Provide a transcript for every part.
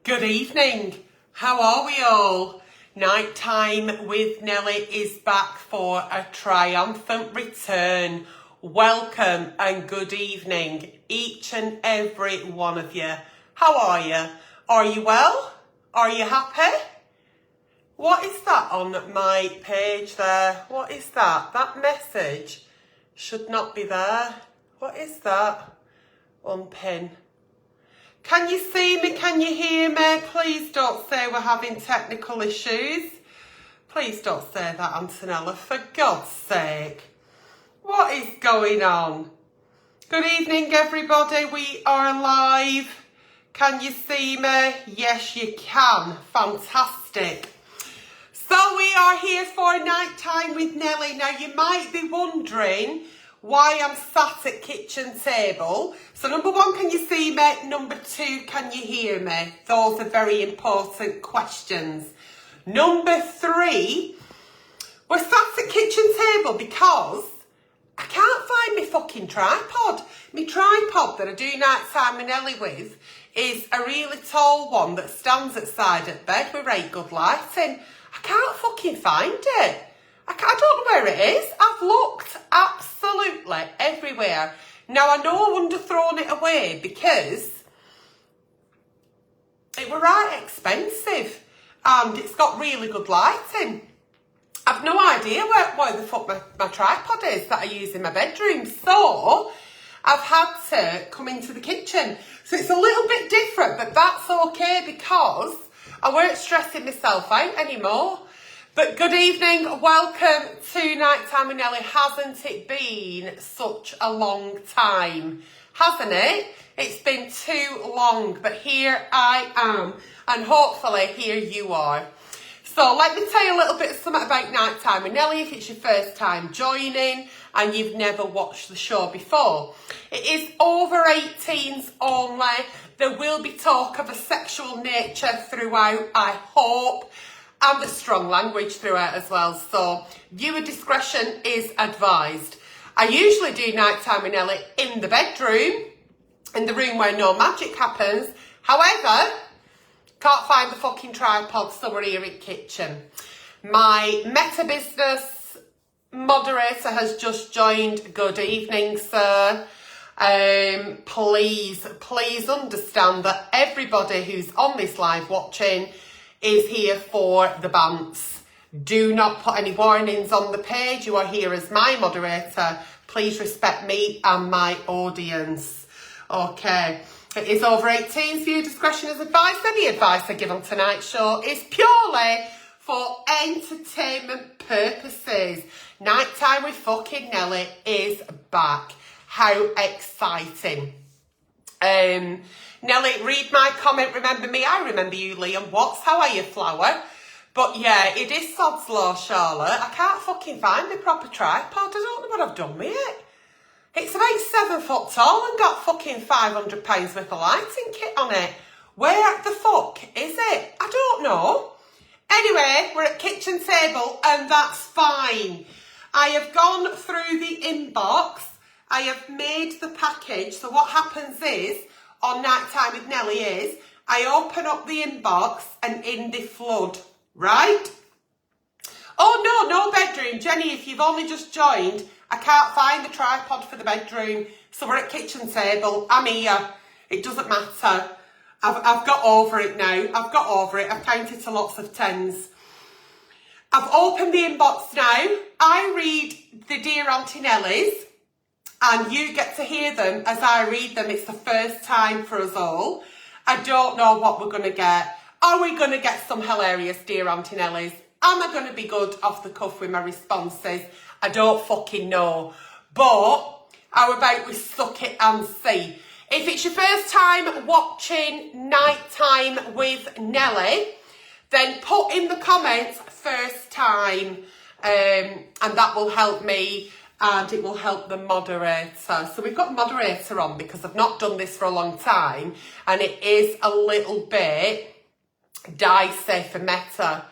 Good evening. How are we all? Nighttime with Nelly is back for a triumphant return. Welcome and good evening, each and every one of you. How are you? Are you well? Are you happy? What is that on my page there? What is that? That message should not be there. What is that? Unpin. Can you see me? Can you hear me? Please don't say we're having technical issues. Please don't say that, Antonella, for God's sake. What is going on? Good evening, everybody. We are live. Can you see me? Yes, you can. Fantastic. So we are here for Nighttime with Nelly. Now, you might be wondering why I'm sat at kitchen table. So number one, can you see me? Number two, can you hear me? Those are very important questions. Number three, we're sat at kitchen table because I can't find my fucking tripod. My tripod that I do Nighttime with Nelly with is a really tall one that stands at side of bed with very good lighting. I can't fucking find it. I don't know where it is. I've looked absolutely everywhere. Now, I know I wouldn't have thrown it away because it were right expensive and it's got really good lighting. I've no idea where the fuck my tripod is that I use in my bedroom. So I've had to come into the kitchen. So it's a little bit different, but that's okay because I weren't stressing myself out anymore. But good evening, welcome to Nighttime with Nelly. Hasn't it been such a long time? Hasn't it? It's been too long, but here I am, and hopefully here you are. So let me tell you a little bit something about Nighttime with Nelly if it's your first time joining and you've never watched the show before. It is over 18s only. There will be talk of a sexual nature throughout, I hope, and a strong language throughout as well. So viewer discretion is advised. I usually do Nighttime with Nelly in the bedroom, in the room where no magic happens. However, can't find the fucking tripod, so we're here in kitchen. My Meta Business moderator has just joined. Good evening, sir. Please understand that everybody who's on this live watching is here for the bants. Do not put any warnings on the page. You are here as my moderator. Please respect me and my audience. Okay. It is over 18s. Viewer discretion is advised. Any advice I give on tonight's show is purely for entertainment purposes. Nighttime with fucking Nelly is back. How exciting. Nelly, read my comment. Remember me? I remember you, Liam Watts. How are you, flower? But yeah, it is sod's law, Charlotte. I can't fucking find my proper tripod. I don't know what I've done with it. It's about 7 foot tall and got fucking £500 worth of lighting kit on it. Where the fuck is it? I don't know. Anyway, we're at kitchen table and that's fine. I have gone through the inbox. I have made the package. So what happens is, on Nighttime with Nelly is, I open up the inbox and in the flood, right? Oh no bedroom. Jenny, if you've only just joined, I can't find the tripod for the bedroom. So we're at kitchen table. I'm here. It doesn't matter. I've got over it now. I've got over it. I've counted to lots of tens. I've opened the inbox now. I read the Dear Auntie Nellies. And you get to hear them as I read them. It's the first time for us all. I don't know what we're going to get. Are we going to get some hilarious Dear Auntie Nellies? Am I going to be good off the cuff with my responses? I don't fucking know. But how about we suck it and see? If it's your first time watching Nighttime with Nelly, then put in the comments first time. And that will help me. And it will help the moderator. So we've got moderator on because I've not done this for a long time. And it is a little bit dicey for Meta.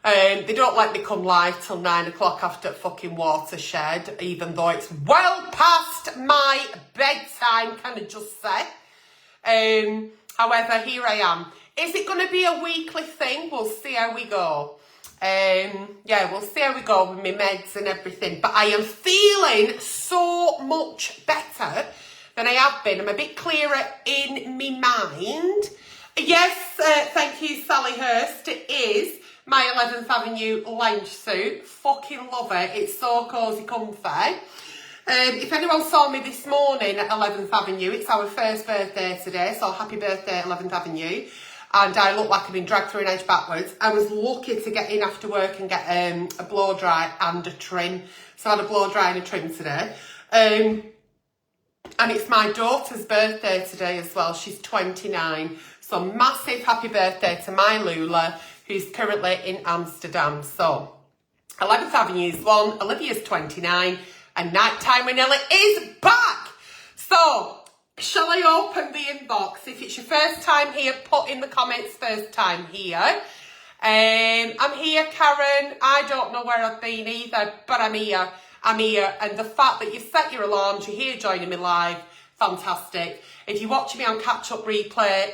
They don't let me come live till 9 o'clock after fucking Watershed, even though it's well past my bedtime, can I just say. However, here I am. Is it going to be a weekly thing? We'll see how we go. Yeah, we'll see how we go with my meds and everything. But I am feeling so much better than I have been. I'm a bit clearer in my mind. Yes, thank you, Sally Hurst. It is my 11th Avenue lounge suit. Fucking love it. It's so cosy, comfy. If anyone saw me this morning at 11th Avenue, it's our first birthday today, so happy birthday 11th Avenue. And I look like I've been dragged through an edge backwards. I was lucky to get in after work and get a blow dry and a trim. So I had a blow dry and a trim today. And it's my daughter's birthday today as well. She's 29. So massive happy birthday to my Lula, who's currently in Amsterdam. So 11th Avenue's 1, Olivia's 29, and Nighttime with Nelly is back. So shall I open the inbox? If it's your first time here, put in the comments first time here. I'm here, Karen. I don't know where I've been either, but I'm here. I'm here. And the fact that you've set your alarms, you're here joining me live, fantastic. If you're watching me on catch-up replay,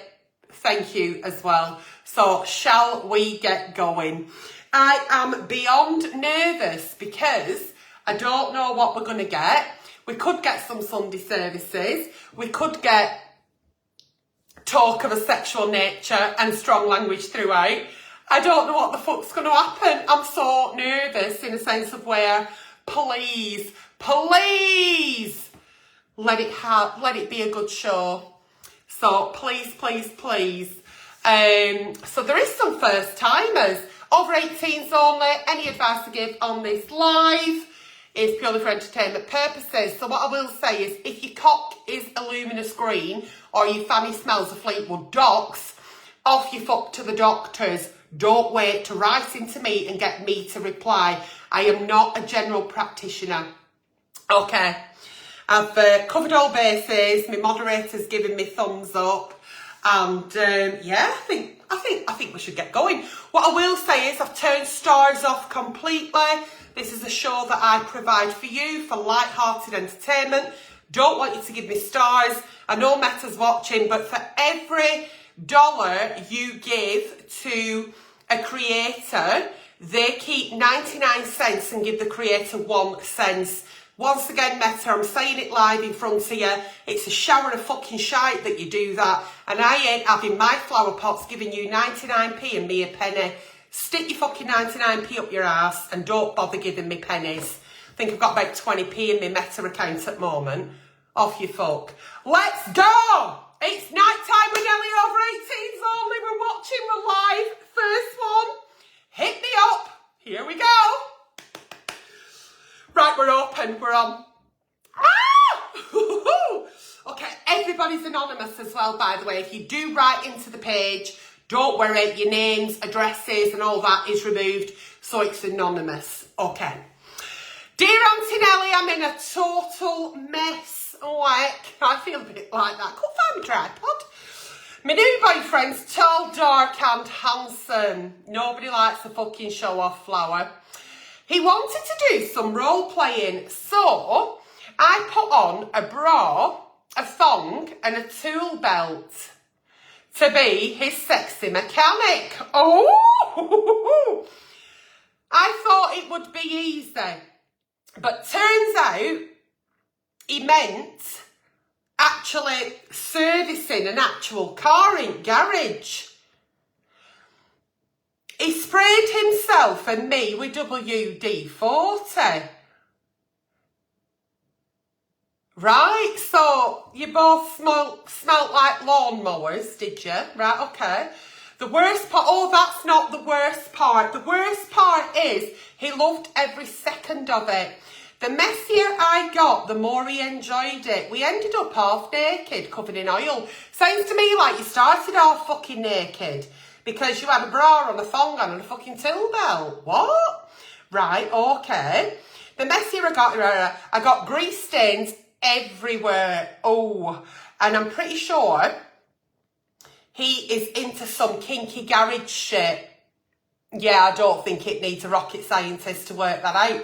thank you as well. So shall we get going? I am beyond nervous because I don't know what we're going to get. We could get some Sunday services. We could get talk of a sexual nature and strong language throughout. I don't know what the fuck's going to happen. I'm so nervous in a sense of where, please, let it be a good show. So please, please, please. So there is some first timers. Over 18s only. Any advice to give on this live is purely for entertainment purposes. So what I will say is, if your cock is a luminous green or your fanny smells of Fleetwood Docks, off you fuck to the doctors. Don't wait to write into me and get me to reply. I am not a general practitioner. Okay, I've covered all bases. My moderator's giving me thumbs up, and yeah, I think we should get going. What I will say is, I've turned stars off completely. This is a show that I provide for you for light-hearted entertainment. Don't want you to give me stars. I know Meta's watching, but for every $1 you give to a creator, they keep 99 cents and give the creator 1 cent. Once again, Meta, I'm saying it live in front of you. It's a shower of fucking shite that you do that. And I ain't having my flower pots giving you 99p and me a penny. Stick your fucking 99p up your ass and don't bother giving me pennies. I think I've got about 20p in my Meta account at the moment. Off you fuck. Let's go! It's Nighttime with Nelly, over 18s only. We're watching, we're live. First one. Hit me up. Here we go. Right, we're open. We're on. Ah! Okay, everybody's anonymous as well, by the way. If you do write into the page, don't worry, your names, addresses and all that is removed, so it's anonymous. Okay. Dear Antonelli, I'm in a total mess. Like, I feel a bit like that. Couldn't find my tripod. My new boyfriend's tall, dark and handsome. Nobody likes a fucking show-off flower. He wanted to do some role-playing, so I put on a bra, a thong and a tool belt to be his sexy mechanic. Oh! I thought it would be easy, but turns out he meant actually servicing an actual car in garage. He sprayed himself and me with WD-40. Right, so you both smelt like lawnmowers, did you? Right, okay. The worst part, oh, that's not the worst part. The worst part is he loved every second of it. The messier I got, the more he enjoyed it. We ended up half naked, covered in oil. Sounds to me like you started off fucking naked because you had a bra on, a thong on and a fucking tool belt. What? Right, okay. The messier I got grease stains everywhere. Oh, and I'm pretty sure he is into some kinky garage shit. Yeah, I don't think it needs a rocket scientist to work that out.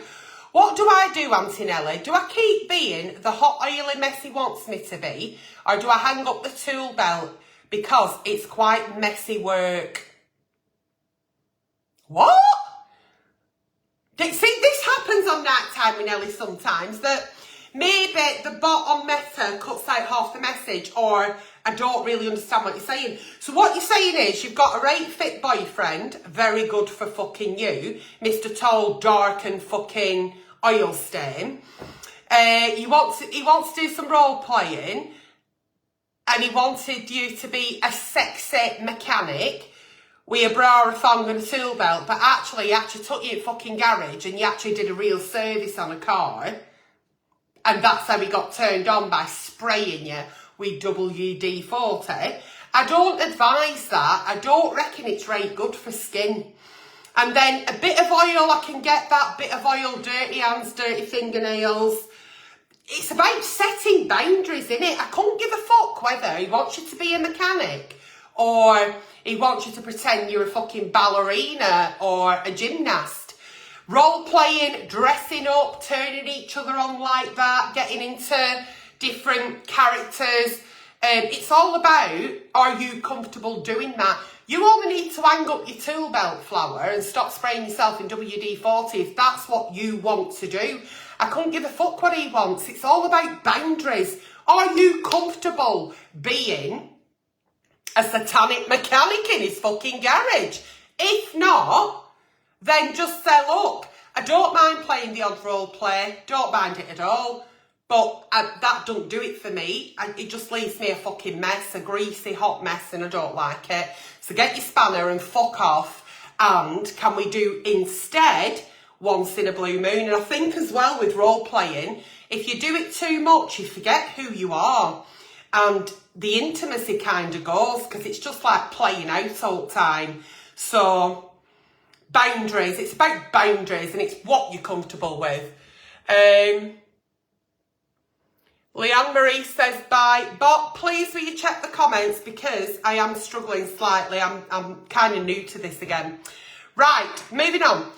What do I do, Antonelli? Do I keep being the hot, oily mess he wants me to be? Or do I hang up the tool belt? because it's quite messy work. What? See, this happens on night time with Nelly sometimes, that maybe the bot on Meta cuts out half the message, or I don't really understand what you're saying. So what you're saying is you've got a right fit boyfriend, very good for fucking you, Mr. Tall, dark and fucking oil stain. He wants to do some role playing, and he wanted you to be a sexy mechanic with a bra, a thong and a tool belt, but actually he actually took you in fucking garage and you actually did a real service on a car, and that's how he got turned on, by spraying you with WD-40. I don't advise that. I don't reckon it's right good for skin. And then a bit of oil, I can get that bit of oil, dirty hands, dirty fingernails. It's about setting boundaries, innit? I couldn't give a fuck whether he wants you to be a mechanic or he wants you to pretend you're a fucking ballerina or a gymnast. Role-playing, dressing up, turning each other on like that, getting into different characters. It's all about, are you comfortable doing that? You only need to hang up your tool belt, Flower, and stop spraying yourself in WD-40 if that's what you want to do. I couldn't give a fuck what he wants. It's all about boundaries. Are you comfortable being a satanic mechanic in his fucking garage? If not, then just say, look, I don't mind playing the odd role play. Don't mind it at all. But that don't do it for me. It just leaves me a fucking mess, a greasy, hot mess, and I don't like it. So get your spanner and fuck off. And can we do instead once in a blue moon? And I think as well with role playing, if you do it too much, you forget who you are. And the intimacy kind of goes, because it's just like playing out all the time. So boundaries, it's about boundaries, and it's what you're comfortable with. Leanne Marie says, bye. Bot, please will you check the comments, because I am struggling slightly. I'm kind of new to this again. Right, moving on.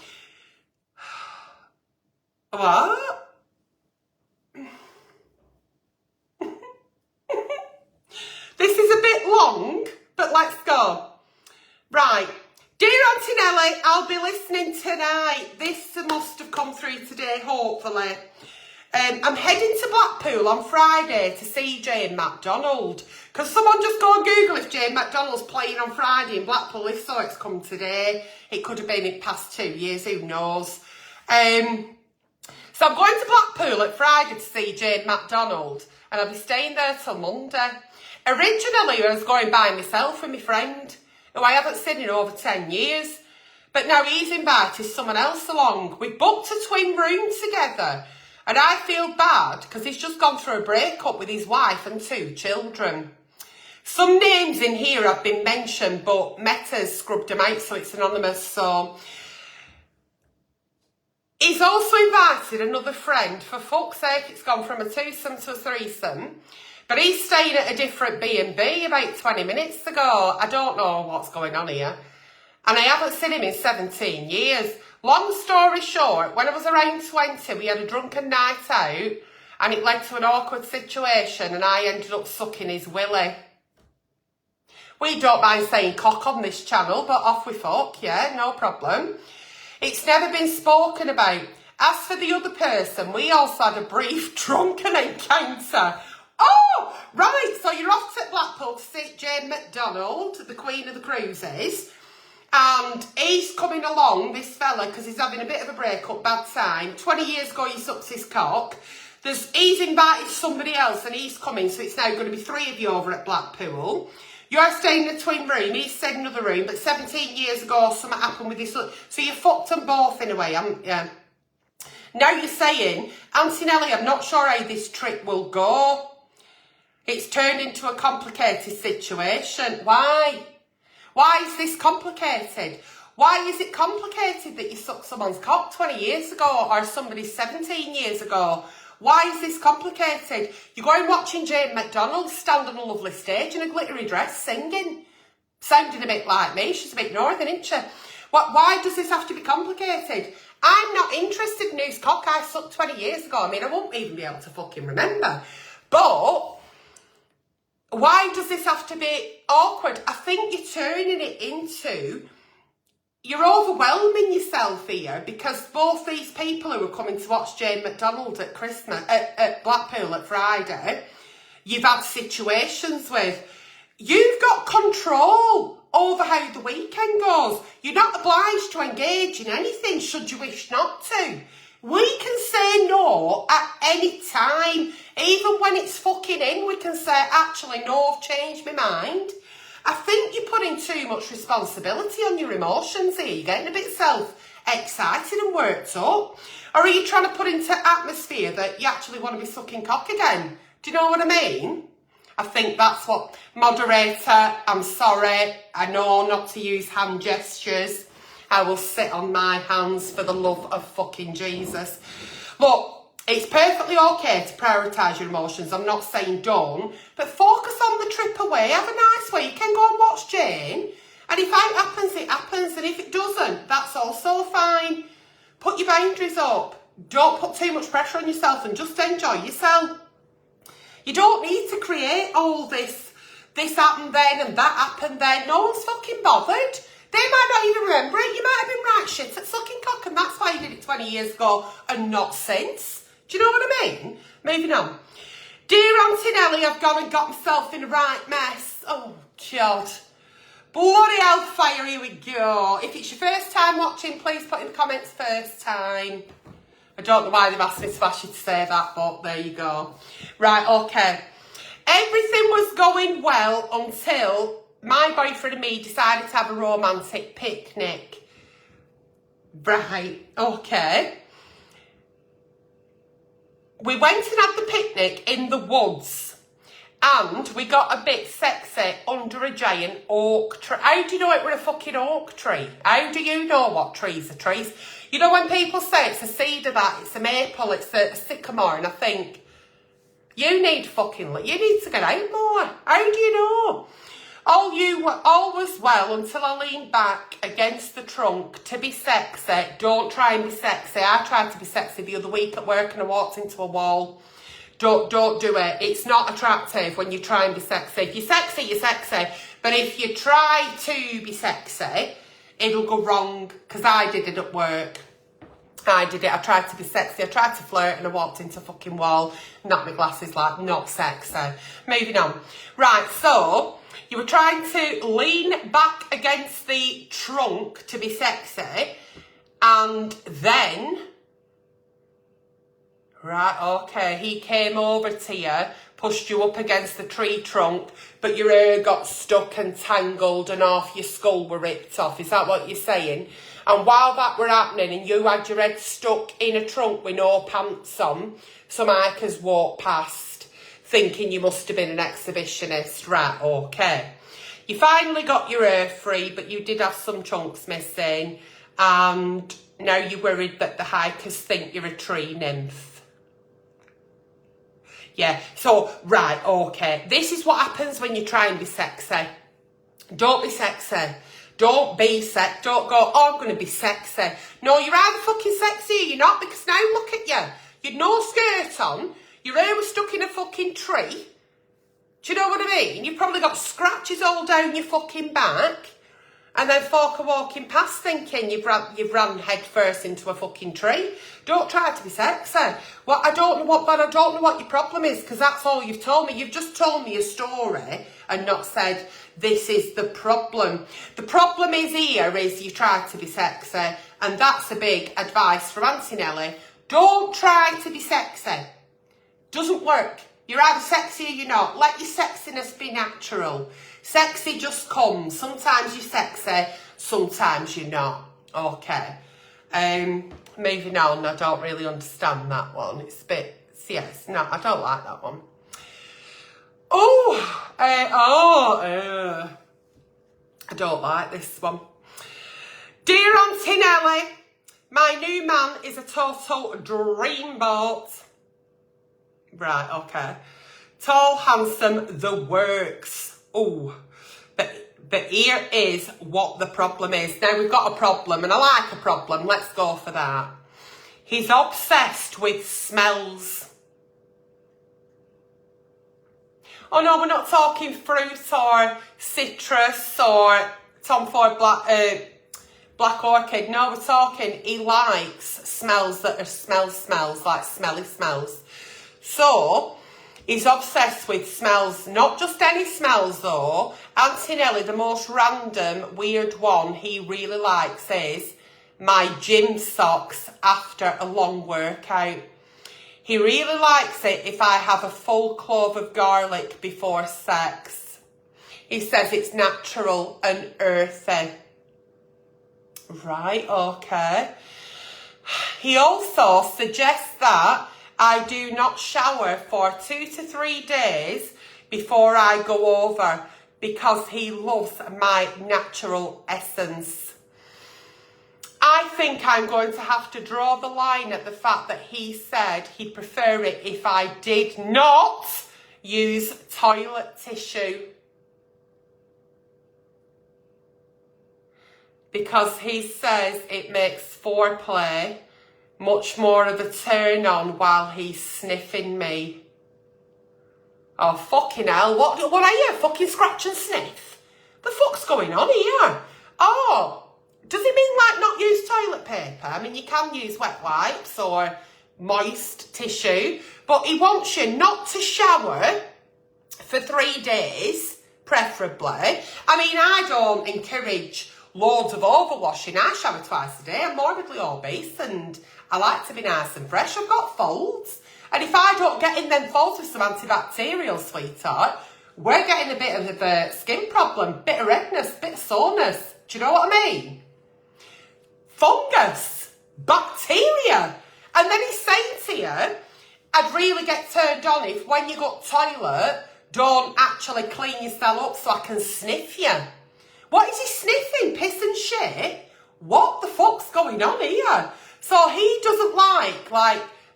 What? This is a bit long, but let's go. Right. Dear Auntie Nelly, I'll be listening tonight. This must have come through today, hopefully. I'm heading to Blackpool on Friday to see Jane McDonald. Because someone just go and Google if Jane McDonald's playing on Friday in Blackpool. If so, it's come today. It could have been in past 2 years, who knows. So I'm going to Blackpool at Friday to see Jane McDonald. And I'll be staying there till Monday. Originally, I was going by myself with my friend, who I haven't seen in over 10 years. But now he's invited someone else along. We booked a twin room together. And I feel bad because he's just gone through a breakup with his wife and 2 children. Some names in here have been mentioned, but Meta's scrubbed them out, so it's anonymous. So he's also invited another friend. For fuck's sake, it's gone from a twosome to a threesome. But he's staying at a different B&B about 20 minutes ago. I don't know what's going on here. And I haven't seen him in 17 years. Long story short, when I was around 20, we had a drunken night out and it led to an awkward situation and I ended up sucking his willy. We don't mind saying cock on this channel, but off we fuck, yeah, no problem. It's never been spoken about. As for the other person, we also had a brief drunken encounter. Oh, right, so you're off to Blackpool to see Jane McDonald, the Queen of the Cruises. And he's coming along, this fella, because he's having a bit of a breakup, bad time. 20 years ago, he sucks his cock. He's invited somebody else and he's coming, so it's now going to be 3 of you over at Blackpool. You're staying in a twin room, he's staying in another room, but 17 years ago, something happened with this. So you fucked them both in a way, haven't you? Now you're saying, Auntie Nelly, I'm not sure how this trip will go. It's turned into a complicated situation. Why? Why is this complicated? Why is it complicated that you sucked someone's cock 20 years ago or somebody's 17 years ago? Why is this complicated? You're going watching Jane McDonald stand on a lovely stage in a glittery dress singing. Sounding a bit like me. She's a bit northern, isn't she? Why does this have to be complicated? I'm not interested in whose cock I sucked 20 years ago. I mean, I won't even be able to fucking remember. But why does this have to be awkward? I think you're turning it into, you're overwhelming yourself here, because both these people who are coming to watch Jane McDonald at Christmas, at Blackpool at Friday, you've had situations with. You've got control over how the weekend goes. You're not obliged to engage in anything should you wish not to. We can say no at any time. Even when it's fucking in, we can say, actually, no, I've changed my mind. I think you're putting too much responsibility on your emotions here. You're getting a bit self-excited and worked up. Or are you trying to put into atmosphere that you actually want to be sucking cock again? Do you know what I mean? I think that's what... Moderator, I'm sorry. I know not to use hand gestures. I will sit on my hands for the love of fucking Jesus. Look, it's perfectly okay to prioritise your emotions. I'm not saying don't. But focus on the trip away. Have a nice weekend. Go and watch Jane. And if it happens, it happens. And if it doesn't, that's also fine. Put your boundaries up. Don't put too much pressure on yourself and just enjoy yourself. You don't need to create all this happened then and that happened then. No one's fucking bothered. They might not even remember it. You might have been right shit at sucking cock, and that's why you did it 20 years ago and not since. Do you know what I mean? Moving on. Dear Auntie Nelly, I've gone and got myself in a right mess. Oh, God. Bloody hellfire, here we go. If it's your first time watching, please put in the comments first time. I don't know why they've asked me to ask you to say that, but there you go. Right, okay. Everything was going well until my boyfriend and me decided to have a romantic picnic. Right, okay. We went and had the picnic in the woods. And we got a bit sexy under a giant oak tree. How do you know it were a fucking oak tree? How do you know what trees are trees? You know when people say it's a cedar, that it's a maple, it's a sycamore, and I think, you need to get out more. How do you know? All was well until I leaned back against the trunk to be sexy. Don't try and be sexy. I tried to be sexy the other week at work and I walked into a wall. Don't do it. It's not attractive when you try and be sexy. If you're sexy, you're sexy. But if you try to be sexy, it'll go wrong. Because I did it at work. I did it. I tried to be sexy. I tried to flirt and I walked into a fucking wall. Knocked my glasses like, not sexy. Moving on. Right, so you were trying to lean back against the trunk to be sexy. And then... Right, okay, he came over to you, pushed you up against the tree trunk, but your hair got stuck and tangled and half your skull were ripped off. Is that what you're saying? And while that were happening and you had your head stuck in a trunk with no pants on, some hikers walked past thinking you must have been an exhibitionist. Right, okay. You finally got your hair free, but you did have some chunks missing, and now you're worried that the hikers think you're a tree nymph. Yeah, so, right, okay. This is what happens when you try and be sexy. Don't be sexy. Don't be sexy. Don't go, oh, I'm going to be sexy. No, you're either fucking sexy or you're not, because now look at you. You'd no skirt on. Your hair was stuck in a fucking tree. Do you know what I mean? You've probably got scratches all down your fucking back. And then folk are walking past thinking you've run head first into a fucking tree. Don't try to be sexy. Well, I don't know what your problem is, because that's all you've told me. You've just told me a story and not said this is the problem. The problem is you try to be sexy, and that's a big advice from Auntie Nelly. Don't try to be sexy. Doesn't work. You're either sexy or you're not. Let your sexiness be natural. Sexy just comes. Sometimes you're sexy, sometimes you're not. Okay. Moving on, I don't really understand that one. It's a bit, yes, no, I don't like that one. I don't like this one. Dear Auntie Nelly, my new man is a total dreamboat. Right, okay. Tall, handsome, the works. Oh, but here is what the problem is. Now, we've got a problem, and I like a problem. Let's go for that. He's obsessed with smells. Oh no, we're not talking fruit or citrus or Tom Ford Black Orchid. No, we're talking he likes smells that are smells, like smelly smells. So, he's obsessed with smells, not just any smells though. Antonelli, the most random, weird one he really likes is my gym socks after a long workout. He really likes it if I have a full clove of garlic before sex. He says it's natural and earthy. Right, okay. He also suggests that I do not shower for 2 to 3 days before I go over because he loves my natural essence. I think I'm going to have to draw the line at the fact that he said he'd prefer it if I did not use toilet tissue. Because he says it makes foreplay much more of a turn on while he's sniffing me. Oh, fucking hell. What are you? Fucking scratch and sniff? The fuck's going on here? Oh, does it mean like not use toilet paper? I mean, you can use wet wipes or moist tissue, but he wants you not to shower for 3 days, preferably. I mean, I don't encourage loads of overwashing. I shower twice a day. I'm morbidly obese and I like to be nice and fresh. I've got folds. And if I don't get in them folds with some antibacterial, sweetheart, we're getting a bit of a skin problem, bit of redness, bit of soreness. Do you know what I mean? Fungus, bacteria. And then he's saying to you, I'd really get turned on if when you go to toilet, don't actually clean yourself up so I can sniff you. What is he sniffing? Piss and shit? What the fuck's going on here? So he doesn't like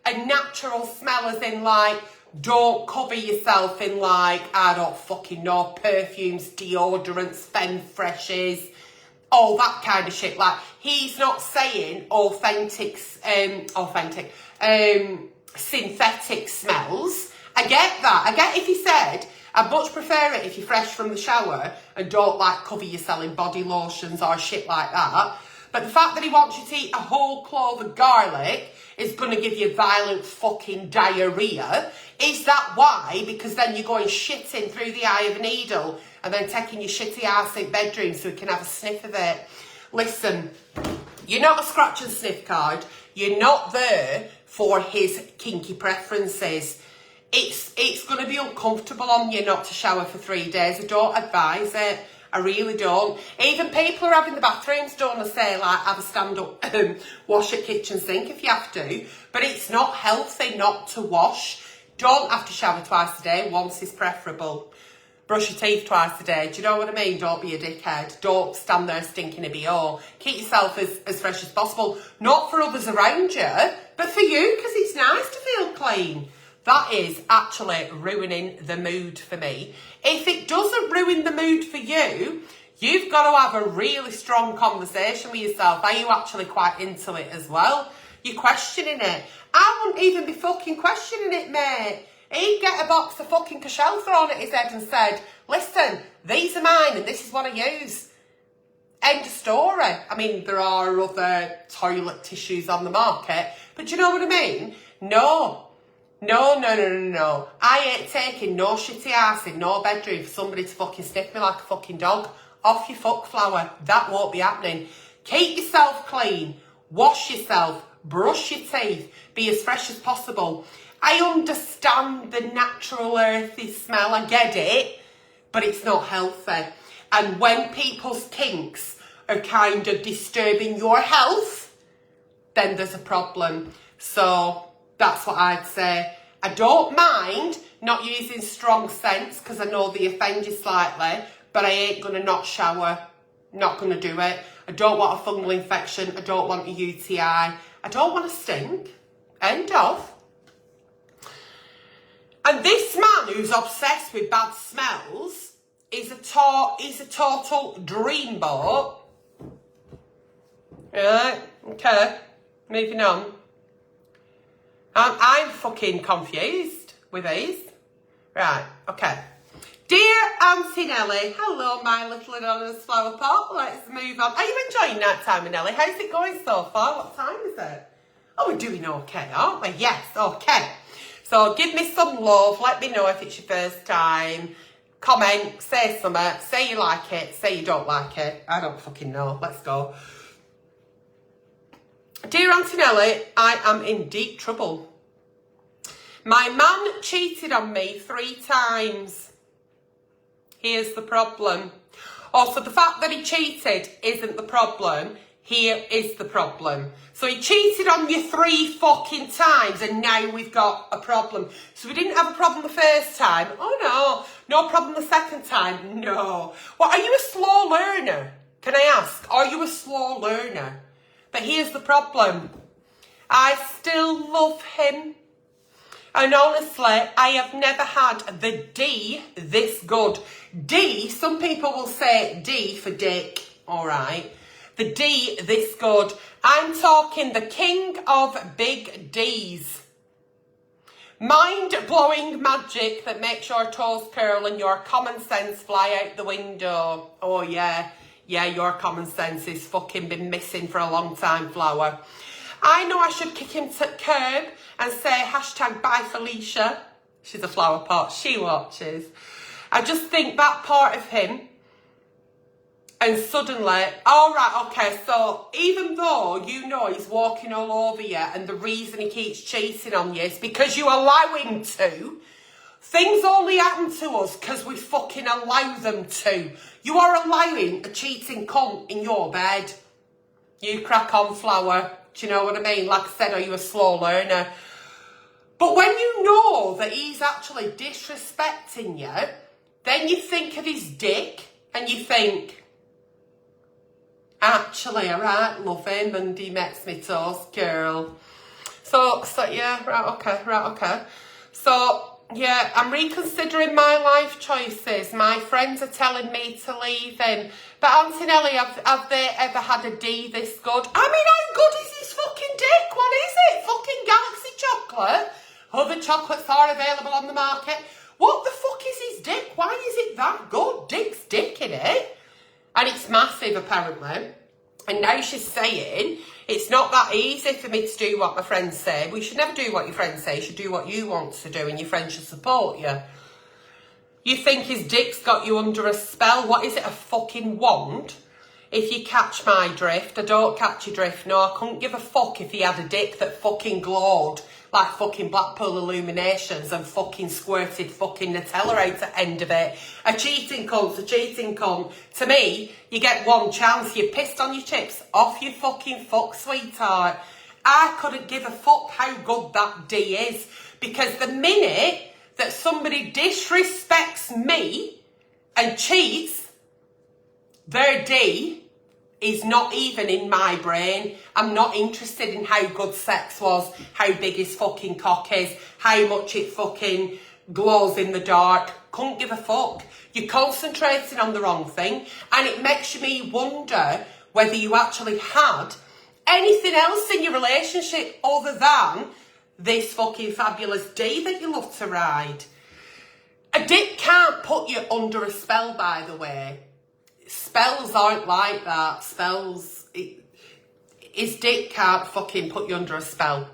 a natural smell as in like, don't cover yourself in like, I don't fucking know, perfumes, deodorants, femme freshes, all that kind of shit. Like, he's not saying synthetic smells. I get that. I get if he said, I'd much prefer it if you're fresh from the shower and don't like cover yourself in body lotions or shit like that. But the fact that he wants you to eat a whole clove of garlic is going to give you violent fucking diarrhea. Is that why? Because then you're going shitting through the eye of a needle and then taking your shitty ass in bedroom so we can have a sniff of it. Listen, you're not a scratch and sniff card. You're not there for his kinky preferences. It's going to be uncomfortable on you not to shower for 3 days. I don't advise it. I really don't. Even people are having the bathrooms done and say, like, have a stand-up wash at kitchen sink if you have to. But it's not healthy not to wash. Don't have to shower twice a day. Once is preferable. Brush your teeth twice a day. Do you know what I mean? Don't be a dickhead. Don't stand there stinking a BO. Keep yourself as fresh as possible. Not for others around you, but for you, because it's nice to feel clean. That is actually ruining the mood for me. If it doesn't ruin the mood for you, you've got to have a really strong conversation with yourself. Are you actually quite into it as well? You're questioning it. I wouldn't even be fucking questioning it, mate. He'd get a box of fucking Cashel thrown at his head and said, listen, these are mine and this is what I use. End of story. I mean, there are other toilet tissues on the market, but do you know what I mean? No. I ain't taking no shitty ass in no bedroom for somebody to fucking sniff me like a fucking dog. Off your fuck flower. That won't be happening. Keep yourself clean. Wash yourself. Brush your teeth. Be as fresh as possible. I understand the natural earthy smell. I get it. But it's not healthy. And when people's kinks are kind of disturbing your health, then there's a problem. So that's what I'd say. I don't mind not using strong scents because I know they offend you slightly, but I ain't going to not shower. Not going to do it. I don't want a fungal infection. I don't want a UTI. I don't want to stink. End of. And this man who's obsessed with bad smells is a total dreamboat. Right, okay, moving on. I'm fucking confused with these. Right, okay. Dear Auntie Nelly, hello my little anonymous flower pot. Let's move on. Are you enjoying that time, Anelli? How's it going so far? What time is it? Oh, we're doing okay, aren't we? Yes, okay. So give me some love. Let me know if it's your first time. Comment, say something, say you like it, say you don't like it. I don't fucking know. Let's go. Dear Auntie Nelly, I am in deep trouble. My man cheated on me 3 times. Here's the problem. Also, the fact that he cheated isn't the problem. Here is the problem. So he cheated on you 3 fucking times and now we've got a problem. So we didn't have a problem the first time. Oh no. No problem the second time. No. What, are you a slow learner? Can I ask? Are you a slow learner? But here's the problem. I still love him. And honestly, I have never had the D this good. D, some people will say D for dick, all right. The D this good. I'm talking the king of big D's. Mind-blowing magic that makes your toes curl and your common sense fly out the window. Oh yeah, your common sense has fucking been missing for a long time, flower. I know I should kick him to curb and say hashtag bye Felicia. She's a flower pot. She watches. I just think that part of him. And suddenly, all right, okay, so even though you know he's walking all over you and the reason he keeps cheating on you is because you allow him to, things only happen to us because we fucking allow them to. You are allowing a cheating cunt in your bed. You crack on, flower. Do you know what I mean? Like I said, are you a slow learner? But when you know that he's actually disrespecting you, then you think of his dick and you think, actually, alright, love him and he makes me toast, girl. So yeah, right, okay. So, yeah, I'm reconsidering my life choices. My friends are telling me to leave him. But Auntie Nelly, have they ever had a D this good? I mean, how good is his fucking dick? What is it? Fucking Galaxy chocolate? Other chocolates are available on the market. What the fuck is his dick? Why is it that good? Dick's dick in it. And it's massive, apparently. And now she's saying, it's not that easy for me to do what my friends say. We should never do what your friends say. You should do what you want to do and your friends should support you. You think his dick's got you under a spell? What is it, a fucking wand? If you catch my drift, I don't catch your drift. No, I couldn't give a fuck if he had a dick that fucking glowed like fucking Blackpool Illuminations and fucking squirted fucking Nutella out the end of it. A cheating cunt's a cheating cunt. To me, you get one chance. You're pissed on your chips. Off you fucking fuck, sweetheart. I couldn't give a fuck how good that D is. Because the minute that somebody disrespects me and cheats, their D is not even in my brain. I'm not interested in how good sex was, how big his fucking cock is, how much it fucking glows in the dark. Couldn't give a fuck. You're concentrating on the wrong thing, and it makes me wonder whether you actually had anything else in your relationship other than this fucking fabulous D that you love to ride. A dick can't put you under a spell, by the way. Spells aren't like that. His dick can't fucking put you under a spell.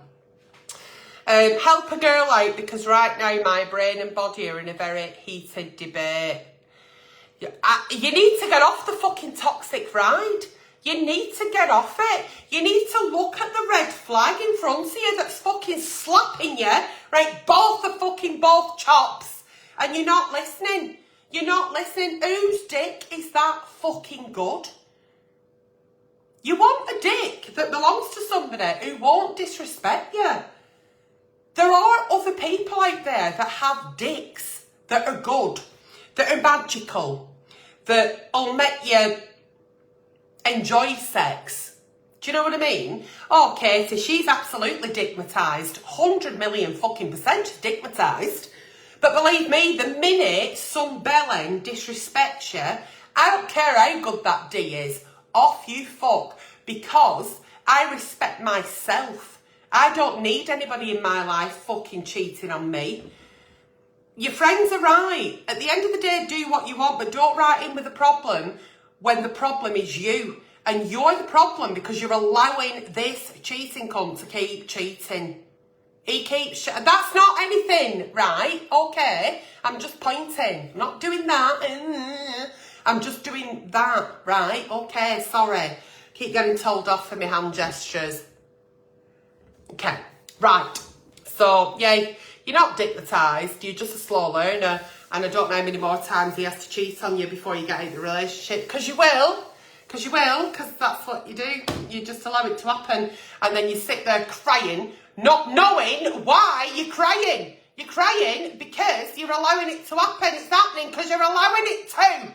Help a girl out because right now my brain and body are in a very heated debate. You need to get off the fucking toxic ride. You need to get off it. You need to look at the red flag in front of you that's fucking slapping you, right, both chops, and you're not listening. You're not listening. Whose dick is that fucking good? You want a dick that belongs to somebody who won't disrespect you. There are other people out there that have dicks that are good, that are magical, that will make you enjoy sex. Do you know what I mean? Oh, Katie, she's absolutely dickmatised. 100 million fucking percent dickmatised. But believe me, the minute some bellend disrespects you, I don't care how good that D is, off you fuck, because I respect myself. I don't need anybody in my life fucking cheating on me. your friends are right. At the end of the day, do what you want, but don't write in with a problem when the problem is you. And you're the problem because you're allowing this cheating cunt to keep cheating. He keeps... That's not anything, right? Okay. I'm just pointing. I'm not doing that. I'm just doing that, right? Okay, sorry. Keep getting told off for my hand gestures. Okay, right. So, yeah, you're not dignitised. You're just a slow learner. And I don't know how many more times he has to cheat on you before you get out of the relationship. Because you will. Because that's what you do. You just allow it to happen. And then you sit there crying, not knowing why you're crying. You're crying because you're allowing it to happen. It's happening because you're allowing it to.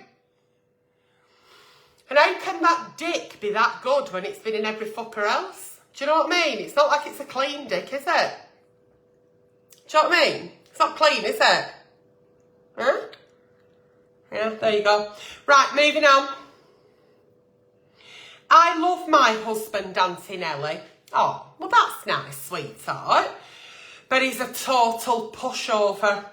And how can that dick be that good when it's been in every fucker else? Do you know what I mean? It's not like it's a clean dick, is it? Do you know what I mean? It's not clean, is it? Huh? Yeah, there you go. Right, moving on. I love my husband, Anelli. Oh, well, that's nice, sweetheart. But he's a total pushover.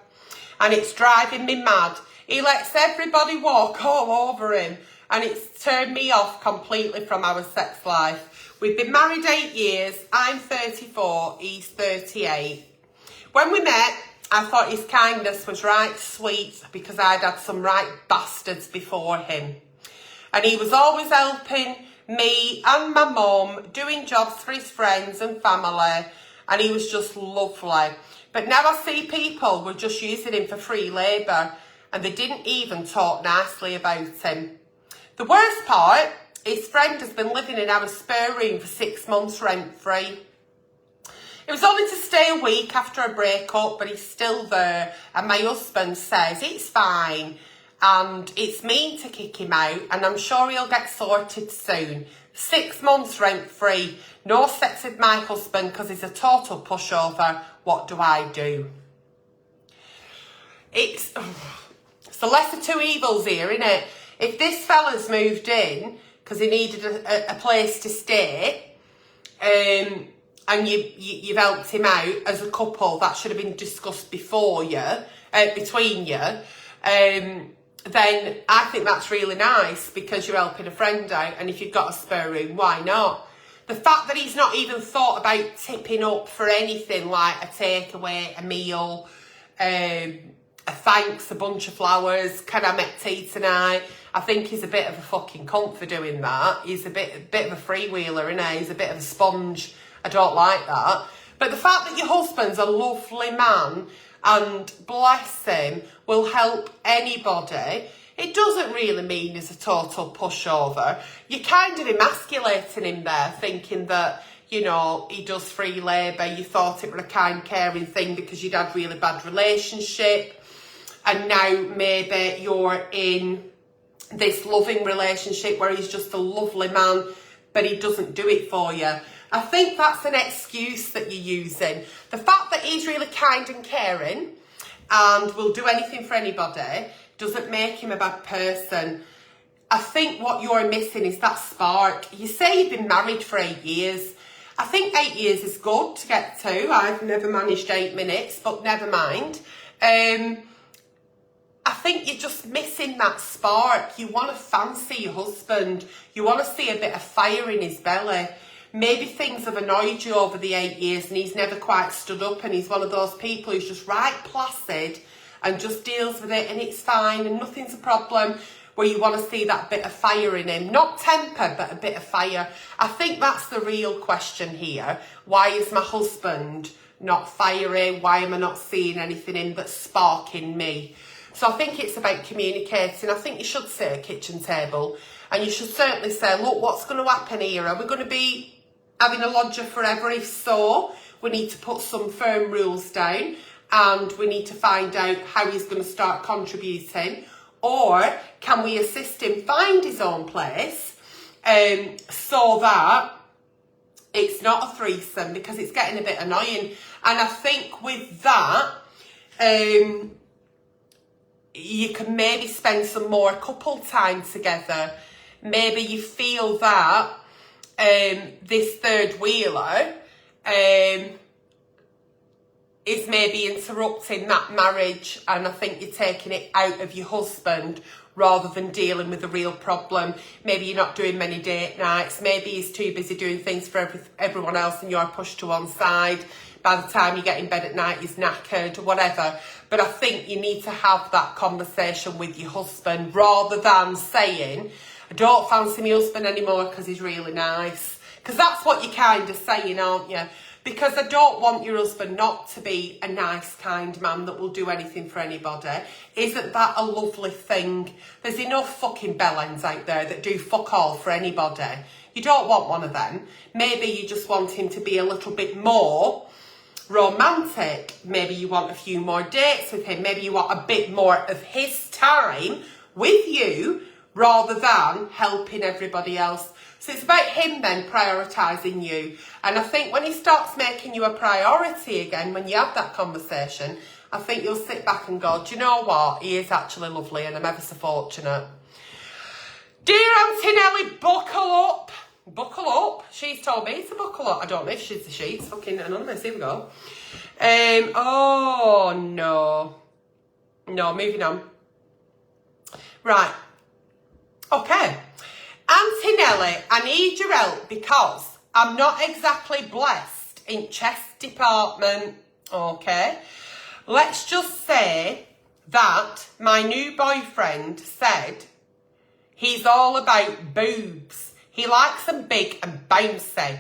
And it's driving me mad. He lets everybody walk all over him. And it's turned me off completely from our sex life. We've been married 8 years. I'm 34. He's 38. When we met, I thought his kindness was right sweet because I'd had some right bastards before him. And he was always helping me and my mum, doing jobs for his friends and family, and he was just lovely. But now I see people were just using him for free labour, and they didn't even talk nicely about him. The worst part, his friend has been living in our spare room for 6 months rent-free. It was only to stay a week after a breakup, but he's still there, and my husband says it's fine. And it's mean to kick him out, and I'm sure he'll get sorted soon. 6 months rent-free, no sex with my husband because he's a total pushover. What do I do? It's the lesser two evils here, isn't it? If this fella's moved in because he needed a place to stay, and you've helped him out as a couple, that should have been discussed before you, between you. Then I think that's really nice because you're helping a friend out, and if you've got a spare room, why not? The fact that he's not even thought about tipping up for anything like a takeaway, a meal, a thanks, a bunch of flowers, can I make tea tonight? I think he's a bit of a fucking cunt for doing that. He's a bit of a freewheeler, isn't he? He's a bit of a sponge. I don't like that. But the fact that your husband's a lovely man and bless him, will help anybody, it doesn't really mean he's a total pushover. You're kind of emasculating him there, thinking that, you know, he does free labour. You thought it were a kind, caring thing because you'd had a really bad relationship, and now maybe you're in this loving relationship where he's just a lovely man, but he doesn't do it for you. I think that's an excuse that you're using. The fact that he's really kind and caring and will do anything for anybody doesn't make him a bad person. I think what you're missing is that spark. You say you've been married for 8 years. I think 8 years is good to get to. I've never managed 8 minutes, but never mind. I think you're just missing that spark. You want to fancy your husband. You want to see a bit of fire in his belly. Maybe things have annoyed you over the 8 years and he's never quite stood up, and he's one of those people who's just right placid and just deals with it and it's fine and nothing's a problem, where you want to see that bit of fire in him. Not temper, but a bit of fire. I think that's the real question here. Why is my husband not fiery? Why am I not seeing anything in that's sparking me? So I think it's about communicating. I think you should say a kitchen table, and you should certainly say, look, what's going to happen here? Are we going to be having a lodger forever? If so, we need to put some firm rules down, and we need to find out how he's going to start contributing. Or can we assist him find his own place, so that it's not a threesome, because it's getting a bit annoying. And I think with that, you can maybe spend some more couple time together. Maybe you feel that this third wheeler is maybe interrupting that marriage, and I think you're taking it out of your husband rather than dealing with the real problem. Maybe you're not doing many date nights. Maybe he's too busy doing things for everyone else and you're pushed to one side. By the time you get in bed at night, he's knackered, whatever. But I think you need to have that conversation with your husband rather than saying, I don't fancy my husband anymore because he's really nice. Because that's what you're kind of saying, aren't you? Because I don't want your husband not to be a nice, kind man that will do anything for anybody. Isn't that a lovely thing? There's enough fucking bellends out there that do fuck all for anybody. You don't want one of them. Maybe you just want him to be a little bit more romantic. Maybe you want a few more dates with him. Maybe you want a bit more of his time with you rather than helping everybody else. So it's about him then prioritising you. And I think when he starts making you a priority again, when you have that conversation, I think you'll sit back and go, do you know what? He is actually lovely and I'm ever so fortunate. Dear Auntie Nelly, buckle up. Buckle up. She's told me to buckle up. I don't know if she's the sheets. Fucking anonymous. Here we go. Oh, no. No, moving on. Right. Okay. Auntie Nelly, I need your help because I'm not exactly blessed in chest department. Okay. Let's just say that my new boyfriend said he's all about boobs. He likes them big and bouncy.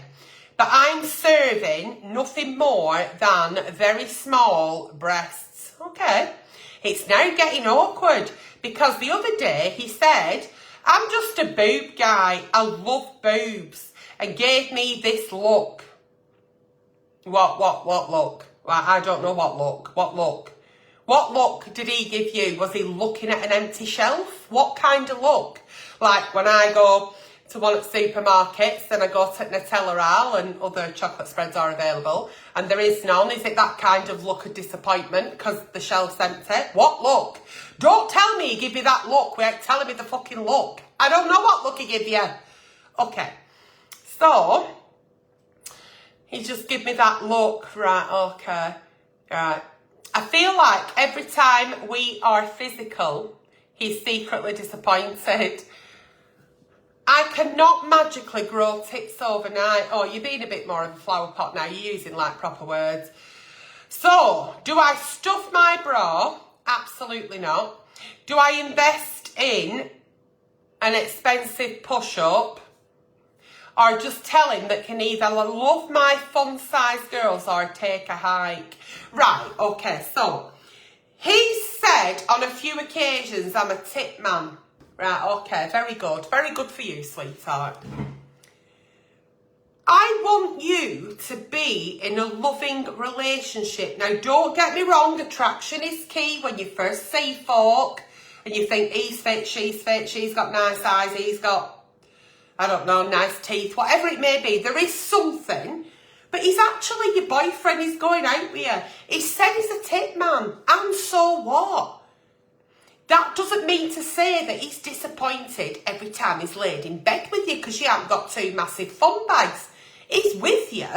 But I'm serving nothing more than very small breasts. Okay. It's now getting awkward because the other day he said, I'm just a boob guy. I love boobs. And gave me this look. What look? Well, I don't know what look. What look? What look did he give you? Was he looking at an empty shelf? What kind of look? Like when I go to one at supermarkets and I go to Nutella Roll and other chocolate spreads are available and there is none. Is it that kind of look of disappointment because the shelf's empty? What look? Don't tell me he give you that look without telling me the fucking look. I don't know what look he give you. Okay. So, he just give me that look. Right, okay. Right. I feel like every time we are physical, he's secretly disappointed. I cannot magically grow tits overnight. Oh, you're being a bit more of a flower pot now. You're using like proper words. So, do I stuff my bra? Absolutely not. Do I invest in an expensive push-up? Or just tell him that can either love my fun-sized girls or take a hike? Right, okay, so he said on a few occasions I'm a tit man. Right, okay, very good. Very good for you, sweetheart. I want you to be in a loving relationship. Now, don't get me wrong, attraction is key when you first see folk and you think he's fit, she's got nice eyes, he's got, I don't know, nice teeth, whatever it may be. There is something, but he's actually your boyfriend, he's going out with you. He said he's a tit man, and so what? That doesn't mean to say that he's disappointed every time he's laid in bed with you because you haven't got two massive fun bags. He's with you.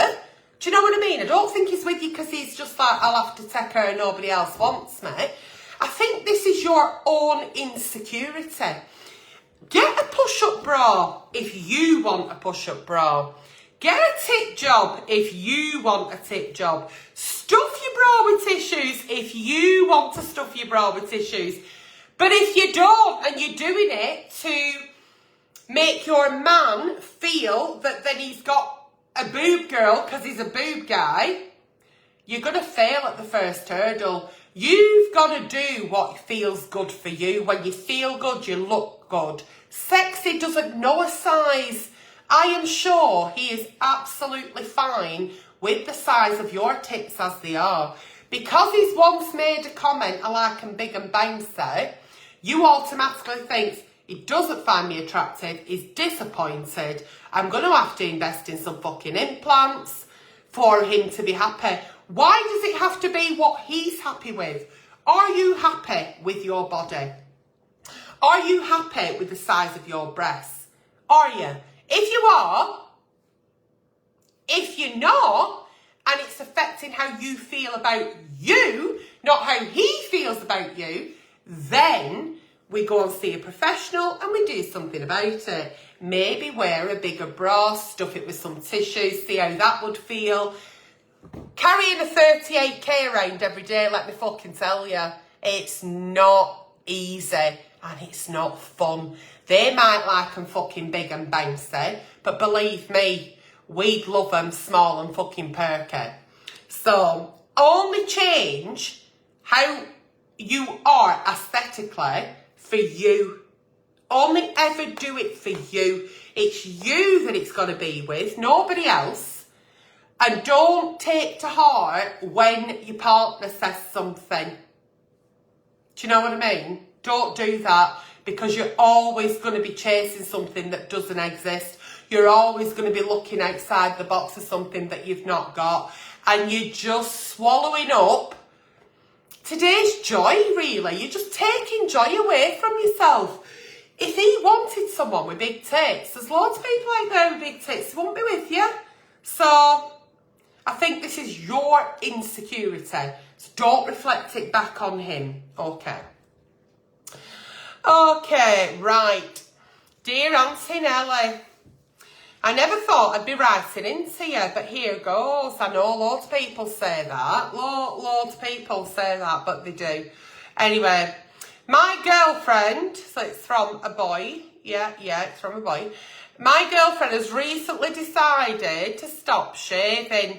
Do you know what I mean? I don't think he's with you because he's just like, I'll have to take her and nobody else wants me. I think this is your own insecurity. Get a push-up bra if you want a push-up bra. Get a tit job if you want a tit job. Stuff your bra with tissues if you want to stuff your bra with tissues. But if you don't and you're doing it to make your man feel that then he's got a boob girl because he's a boob guy, you're going to fail at the first hurdle. You've got to do what feels good for you. When you feel good, you look good. Sexy doesn't know a size. I am sure he is absolutely fine with the size of your tits as they are. Because he's once made a comment, I like them big and bouncy, you automatically think, he doesn't find me attractive, he's disappointed, I'm going to have to invest in some fucking implants for him to be happy. Why does it have to be what he's happy with? Are you happy with your body? Are you happy with the size of your breasts? Are you? If you are, if you're not, and it's affecting how you feel about you, not how he feels about you, then we go and see a professional and we do something about it. Maybe wear a bigger bra, stuff it with some tissue, see how that would feel. Carrying a 38k around every day, let me fucking tell you, it's not easy and it's not fun. They might like them fucking big and bouncy, but believe me, we'd love them small and fucking perky. So, only change how you are aesthetically for you. Only ever do it for you. It's you that it's got to be with, nobody else. And don't take to heart when your partner says something. Do you know what I mean? Don't do that, because you're always going to be chasing something that doesn't exist. You're always going to be looking outside the box of something that you've not got. And you're just swallowing up today's joy, really. You're just taking joy away from yourself. If he wanted someone with big tits, there's loads of people out there with big tits who won't be with you. So, I think this is your insecurity. So don't reflect it back on him. Okay. Okay, right. Dear Auntie Nelly, I never thought I'd be writing into you, but here goes. I know loads of people say that. Loads of people say that, but they do. Anyway, my girlfriend, so it's from a boy. Yeah, it's from a boy. My girlfriend has recently decided to stop shaving.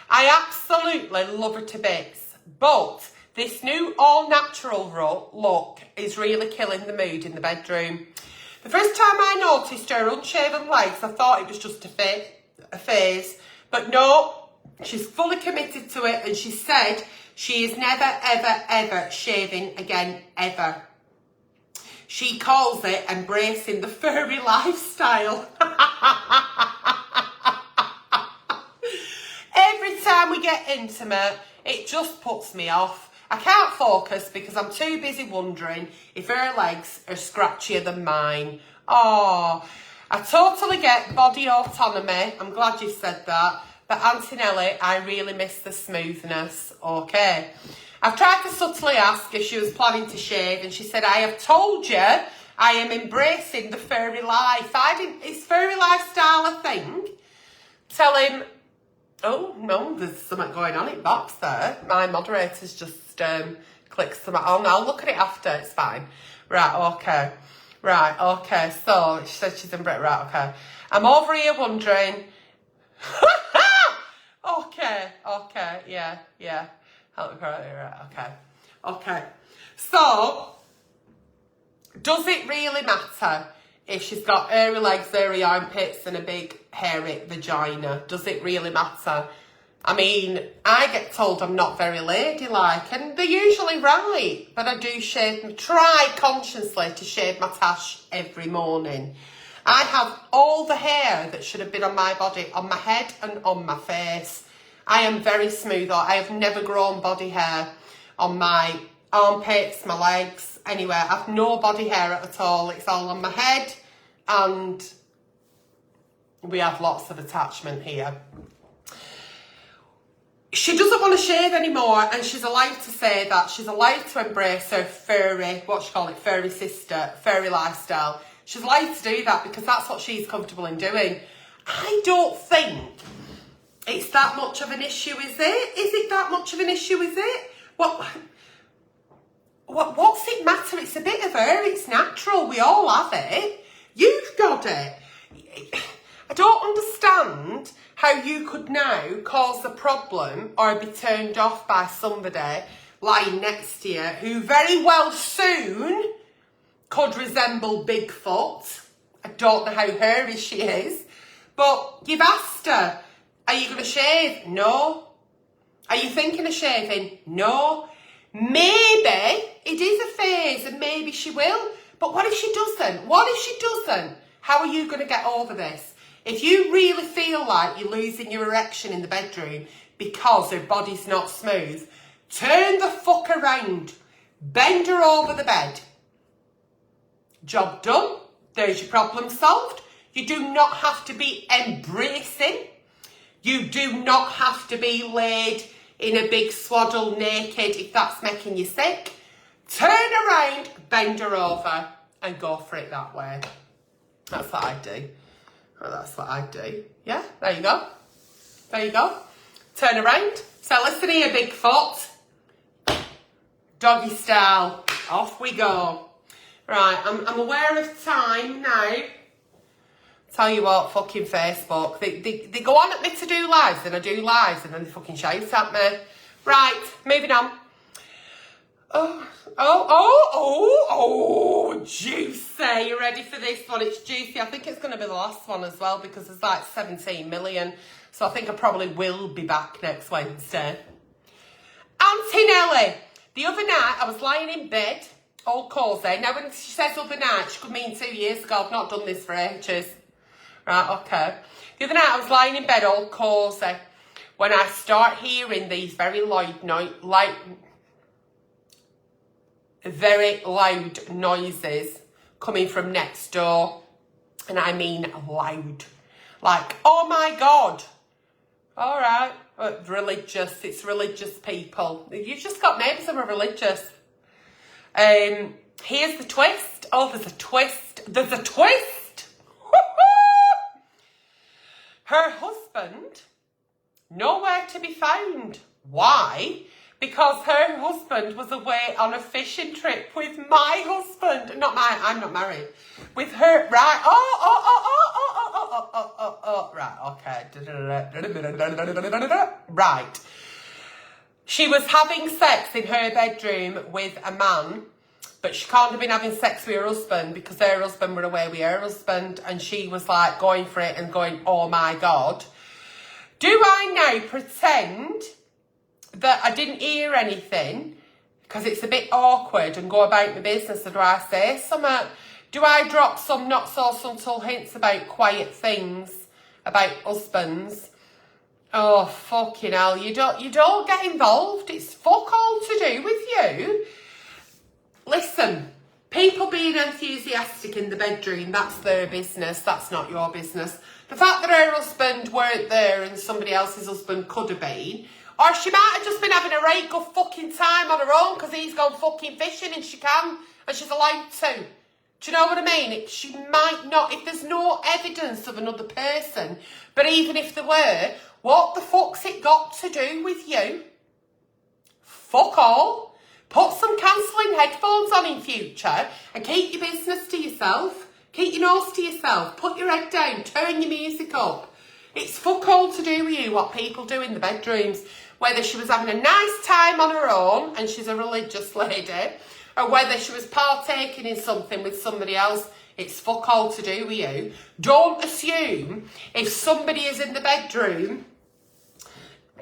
I absolutely love her to bits, but this new all-natural look is really killing the mood in the bedroom. The first time I noticed her unshaven legs, I thought it was just a phase. But no, she's fully committed to it, and she said she is never, ever, ever shaving again, ever. She calls it embracing the furry lifestyle. Every time we get intimate, it just puts me off. I can't focus because I'm too busy wondering if her legs are scratchier than mine. Oh, I totally get body autonomy. I'm glad you said that. But Auntie Nelly, I really miss the smoothness. Okay. I've tried to subtly ask if she was planning to shave, and she said, I have told you I am embracing the furry life. Is furry lifestyle a thing? Tell him, oh, no, there's something going on in box there. My moderator's just clicked something on. I'll look at it after, it's fine. Right, okay. Right, okay. So, she said she's in Brit. Right, okay. I'm over here wondering. Okay, yeah. Help me right, okay. Okay. So, does it really matter if she's got hairy legs, hairy armpits, and a big hairy vagina? Does it really matter? I mean, I get told I'm not very ladylike, and they're usually right, but I do try consciously to shave my tash every morning. I have all the hair that should have been on my body, on my head and on my face. I am very smooth. I have never grown body hair on my armpits, my legs, anywhere. I have no body hair at all. It's all on my head, and we have lots of attachment here. She doesn't want to shave anymore, and she's allowed to say that. She's allowed to embrace her furry, furry sister, furry lifestyle. She's allowed to do that because that's what she's comfortable in doing. I don't think it's that much of an issue, is it? Is it that much of an issue, is it? What's it matter? It's a bit of her, it's natural, we all have it. You've got it. I don't understand how you could now cause a problem or be turned off by somebody lying next to you who very well soon could resemble Bigfoot. I don't know how hairy she is, but you've asked her, are you going to shave? No. Are you thinking of shaving? No. Maybe it is a phase and maybe she will, but what if she doesn't? What if she doesn't? How are you going to get over this? If you really feel like you're losing your erection in the bedroom because her body's not smooth, turn the fuck around. Bend her over the bed. Job done. There's your problem solved. You do not have to be embracing. You do not have to be laid in a big swaddle naked if that's making you sick. Turn around, bend her over, and go for it that way. That's what I do. Well, that's what I do. Yeah, there you go. There you go. Turn around. So listen here, Bigfoot. Doggy style. Off we go. Right, I'm aware of time now. Tell you what, fucking Facebook. They go on at me to do lives, and I do lives, and then they fucking shout at me. Right, moving on. Oh, juicy. You ready for this one? It's juicy. I think it's going to be the last one as well because there's like 17 million. So I think I probably will be back next Wednesday. Anelli. The other night, I was lying in bed, all cosy. Now, when she says other night, she could mean 2 years ago. I've not done this for ages. Right, okay. The other night, I was lying in bed, all cosy, when I start hearing these very loud noises coming from next door. And I mean loud. Like, oh my God. All right. Religious. It's religious people. You've just got neighbours who are religious. Here's the twist. Oh, there's a twist. There's a twist. Her husband, nowhere to be found. Why? Because her husband was away on a fishing trip with my husband. I'm not married. With her, right? Right, okay. Right. She was having sex in her bedroom with a man, but she can't have been having sex with her husband because her husband were away with her husband, and she was like going for it and going, oh my God. Do I now pretend that I didn't hear anything because it's a bit awkward and go about my business, or do I say something? Do I drop some not so subtle hints about quiet things about husbands? Oh, fucking hell, you don't get involved. It's fuck all to do with you. Listen, people being enthusiastic in the bedroom, that's their business. That's not your business. The fact that her husband weren't there and somebody else's husband could have been, or she might have just been having a right good fucking time on her own because he's gone fucking fishing and she can, and she's allowed to. Do you know what I mean? She might not, if there's no evidence of another person, but even if there were, what the fuck's it got to do with you? Fuck all. Put some cancelling headphones on in future and keep your business to yourself. Keep your nose to yourself. Put your head down. Turn your music up. It's fuck all to do with you what people do in the bedrooms. Whether she was having a nice time on her own and she's a religious lady, or whether she was partaking in something with somebody else, it's fuck all to do with you. Don't assume if somebody is in the bedroom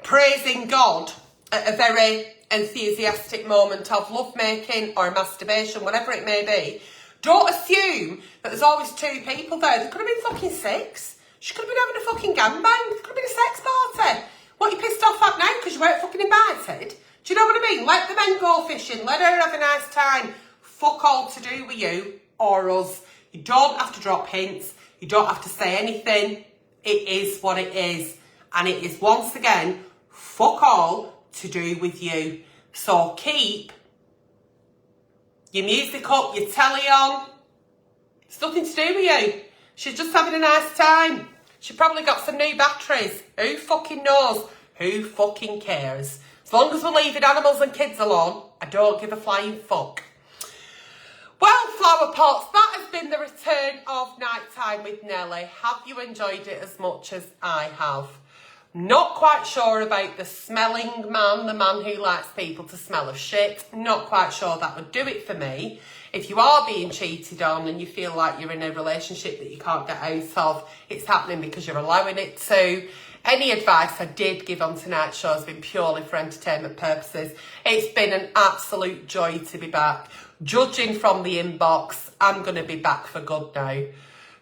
praising God at a very enthusiastic moment of lovemaking or masturbation, whatever it may be, don't assume that there's always two people there. There could have been fucking 6. She could have been having a fucking gangbang. There could have been a sex party. What are you pissed off at now because you weren't fucking invited? Do you know what I mean? Let the men go fishing. Let her have a nice time. Fuck all to do with you or us. You don't have to drop hints. You don't have to say anything. It is what it is. And it is, once again, fuck all to do with you. So keep your music up, your telly on. It's nothing to do with you. She's just having a nice time. She probably got some new batteries. Who fucking knows? Who fucking cares? As long as we're leaving animals and kids alone, I don't give a flying fuck. Well, flower pots, that has been the return of Nighttime with Nelly. Have you enjoyed it as much as I have? Not quite sure about the smelling man, the man who likes people to smell of shit. Not quite sure that would do it for me. If you are being cheated on and you feel like you're in a relationship that you can't get out of, it's happening because you're allowing it to. Any advice I did give on tonight's show has been purely for entertainment purposes. It's been an absolute joy to be back. Judging from the inbox, I'm going to be back for good now.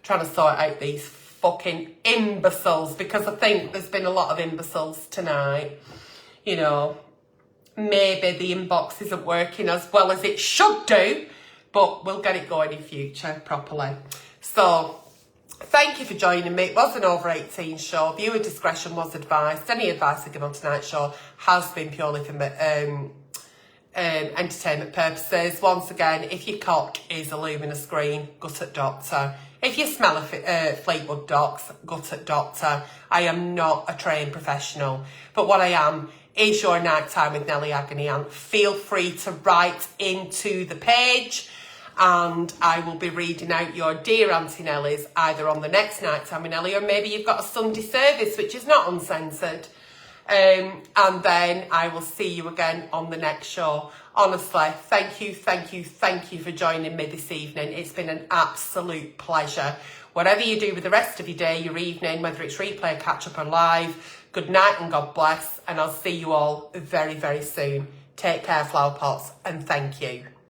Trying to sort out these fucking imbeciles, because I think there's been a lot of imbeciles tonight. You know, maybe the inbox isn't working as well as it should do, but we'll get it going in future properly. So, Thank you for joining me. It was an over 18 show. Viewer discretion was advised. Any advice I give on tonight's show has been purely for entertainment purposes. Once again, if your cock is a luminous green, gut at doctor. If you smell a Fleetwood Docs, gut at doctor. I am not a trained professional, but what I am is your nighttime with Nelly Agony Aunt. Feel free to write into the page, and I will be reading out your dear Auntie Nelly's either on the next nighttime with Nelly, or maybe you've got a Sunday service which is not uncensored. And then I will see you again on the next show. Honestly, thank you for joining me this evening. It's been an absolute pleasure. Whatever you do with the rest of your day, your evening, whether it's replay, catch up or live, good night and God bless. And I'll see you all very, very soon. Take care, flower pots, and thank you.